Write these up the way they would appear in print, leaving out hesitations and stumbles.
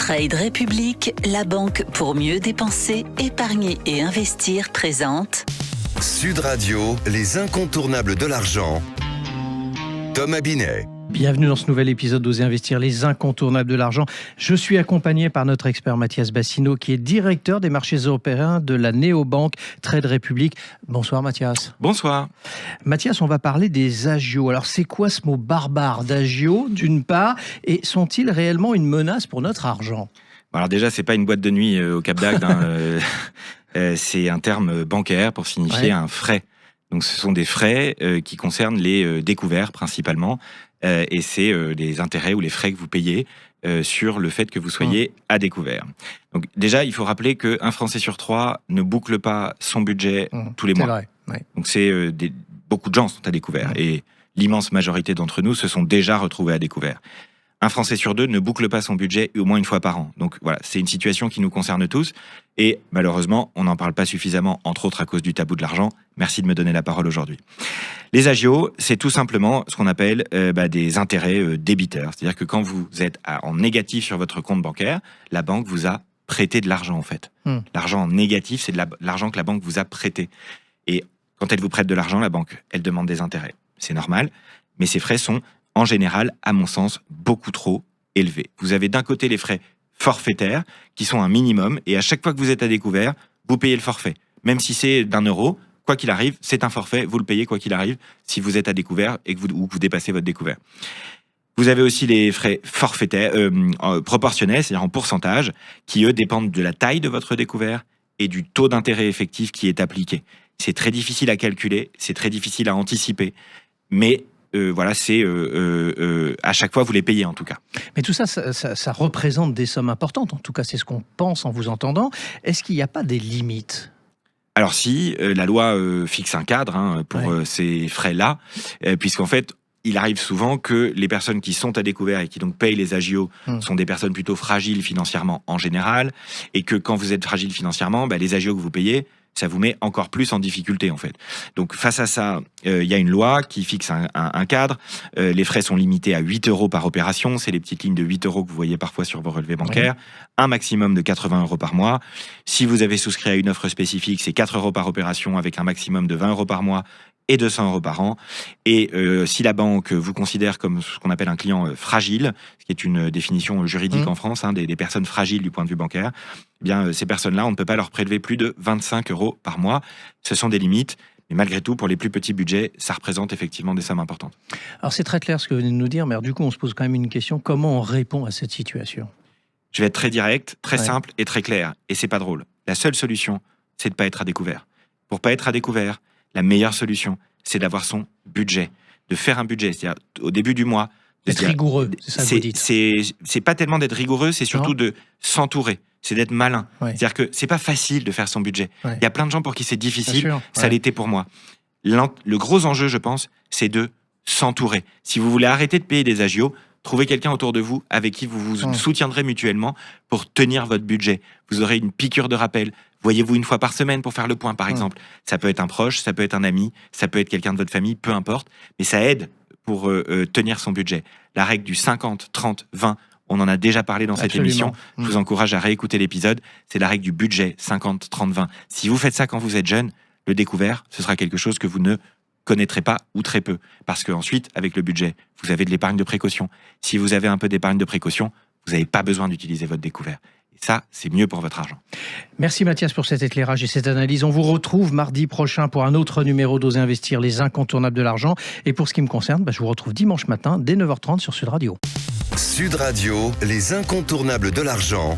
Trade République, la banque pour mieux dépenser, épargner et investir présente Sud Radio, les incontournables de l'argent. Thomas Binet. Bienvenue dans ce nouvel épisode d'Oser investir, les incontournables de l'argent. Je suis accompagné par notre expert Mathias Bassino, qui est directeur des marchés européens de la néobanque Trade République. Bonsoir Mathias. Bonsoir. Mathias, on va parler des agios. Alors c'est quoi ce mot barbare d'agio d'une part, et sont-ils réellement une menace pour notre argent ? Alors déjà, c'est pas une boîte de nuit au Cap d'Agde, c'est un terme bancaire pour signifier un frais. Donc ce sont des frais qui concernent les découverts principalement. Et c'est les intérêts ou les frais que vous payez sur le fait que vous soyez à découvert. Donc déjà, il faut rappeler qu'un Français sur 3 ne boucle pas son budget tous les mois. Vrai, ouais. Donc c'est beaucoup de gens sont à découvert et l'immense majorité d'entre nous se sont déjà retrouvés à découvert. Un Français sur 2 ne boucle pas son budget au moins une fois par an. Donc voilà, c'est une situation qui nous concerne tous. Et malheureusement, on n'en parle pas suffisamment, entre autres à cause du tabou de l'argent. Merci de me donner la parole aujourd'hui. Les agios, c'est tout simplement ce qu'on appelle des intérêts débiteurs. C'est-à-dire que quand vous êtes en négatif sur votre compte bancaire, la banque vous a prêté de l'argent en fait. L'argent en négatif, c'est de l'argent que la banque vous a prêté. Et quand elle vous prête de l'argent, la banque, elle demande des intérêts. C'est normal, mais ces frais sont en général, à mon sens, beaucoup trop élevés. Vous avez d'un côté les frais forfaitaires, qui sont un minimum, et à chaque fois que vous êtes à découvert, vous payez le forfait. Même si c'est d'€1, quoi qu'il arrive, c'est un forfait, vous le payez quoi qu'il arrive, si vous êtes à découvert et que vous dépassez votre découvert. Vous avez aussi les frais forfaitaires, proportionnels, c'est-à-dire en pourcentage, qui eux dépendent de la taille de votre découvert et du taux d'intérêt effectif qui est appliqué. C'est très difficile à calculer, c'est très difficile à anticiper, mais c'est à chaque fois vous les payez en tout cas. Mais tout ça représente des sommes importantes. En tout cas, c'est ce qu'on pense en vous entendant. Est-ce qu'il n'y a pas des limites ? Alors si, la loi fixe un cadre pour ces frais-là, puisqu'en fait, il arrive souvent que les personnes qui sont à découvert et qui donc payent les agios sont des personnes plutôt fragiles financièrement en général, et que quand vous êtes fragile financièrement, les agios que vous payez, ça vous met encore plus en difficulté en fait. Donc face à ça, il y a une loi qui fixe un cadre. Les frais sont limités à 8 € par opération. C'est les petites lignes de 8 € que vous voyez parfois sur vos relevés bancaires. Un maximum de 80 € par mois. Si vous avez souscrit à une offre spécifique, c'est 4 € par opération avec un maximum de 20 € par mois et 200 € par an. Et si la banque vous considère comme ce qu'on appelle un client fragile, ce qui est une définition juridique en France, des personnes fragiles du point de vue bancaire, eh bien ces personnes-là, on ne peut pas leur prélever plus de 25 € par mois. Ce sont des limites, mais malgré tout, pour les plus petits budgets, ça représente effectivement des sommes importantes. Alors c'est très clair ce que vous venez de nous dire, mais du coup on se pose quand même une question, comment on répond à cette situation ? Je vais être très direct, très simple et très clair, et c'est pas drôle. La seule solution, c'est de pas être à découvert. Pour pas être à découvert, la meilleure solution, c'est d'avoir son budget, de faire un budget, c'est-à-dire au début du mois. D'être rigoureux, c'est ça que vous dites. C'est pas tellement d'être rigoureux, c'est surtout de s'entourer, c'est d'être malin. C'est-à-dire que c'est pas facile de faire son budget. Il y a plein de gens pour qui c'est difficile, ça l'était pour moi. Le gros enjeu, je pense, c'est de s'entourer. Si vous voulez arrêter de payer des agios, trouvez quelqu'un autour de vous avec qui vous vous soutiendrez mutuellement pour tenir votre budget. Vous aurez une piqûre de rappel. Voyez-vous une fois par semaine pour faire le point, par exemple. Ça peut être un proche, ça peut être un ami, ça peut être quelqu'un de votre famille, peu importe. Mais ça aide pour tenir son budget. La règle du 50, 30, 20, on en a déjà parlé dans cette émission. Je vous encourage à réécouter l'épisode. C'est la règle du budget 50, 30, 20. Si vous faites ça quand vous êtes jeune, le découvert, ce sera quelque chose que vous ne connaîtrez pas ou très peu. Parce qu'ensuite, avec le budget, vous avez de l'épargne de précaution. Si vous avez un peu d'épargne de précaution, vous n'avez pas besoin d'utiliser votre découvert. Et ça, c'est mieux pour votre argent. Merci Mathias pour cet éclairage et cette analyse. On vous retrouve mardi prochain pour un autre numéro d'Oser investir, les incontournables de l'argent. Et pour ce qui me concerne, je vous retrouve dimanche matin dès 9h30 sur Sud Radio. Sud Radio, les incontournables de l'argent.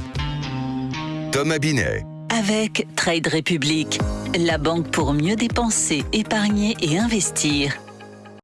Thomas Binet. Avec Trade République, la banque pour mieux dépenser, épargner et investir.